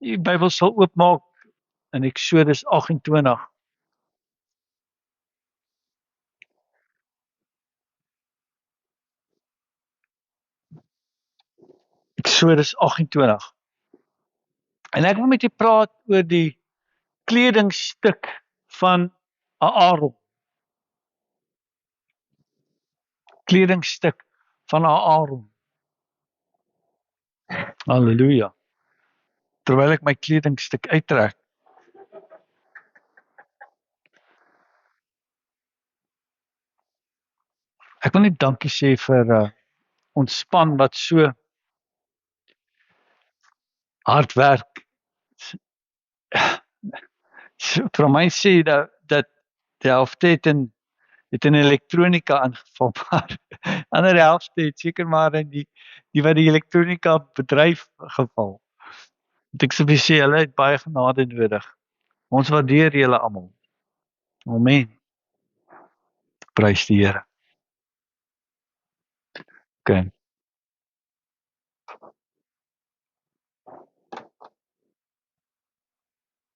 Die Bybel sal oopmaak in Eksodus 28. Eksodus 28. En ek wil met jou praat oor die kledingstuk van Aaron. Kledingstuk van Aaron. Halleluja. Terwyl ek my kledingstuk uittrek. Ek wil net dankie sê vir ons span wat so hard werk. Vir my sê dat die helfte het in elektronika aangeval, maar ander helfte het seker maar in die wat die elektronika bedryf geval. Want ek sou sê hulle het baie genade nodig. Ons waardeer julle almal. Amen. Prys die Here. Okay.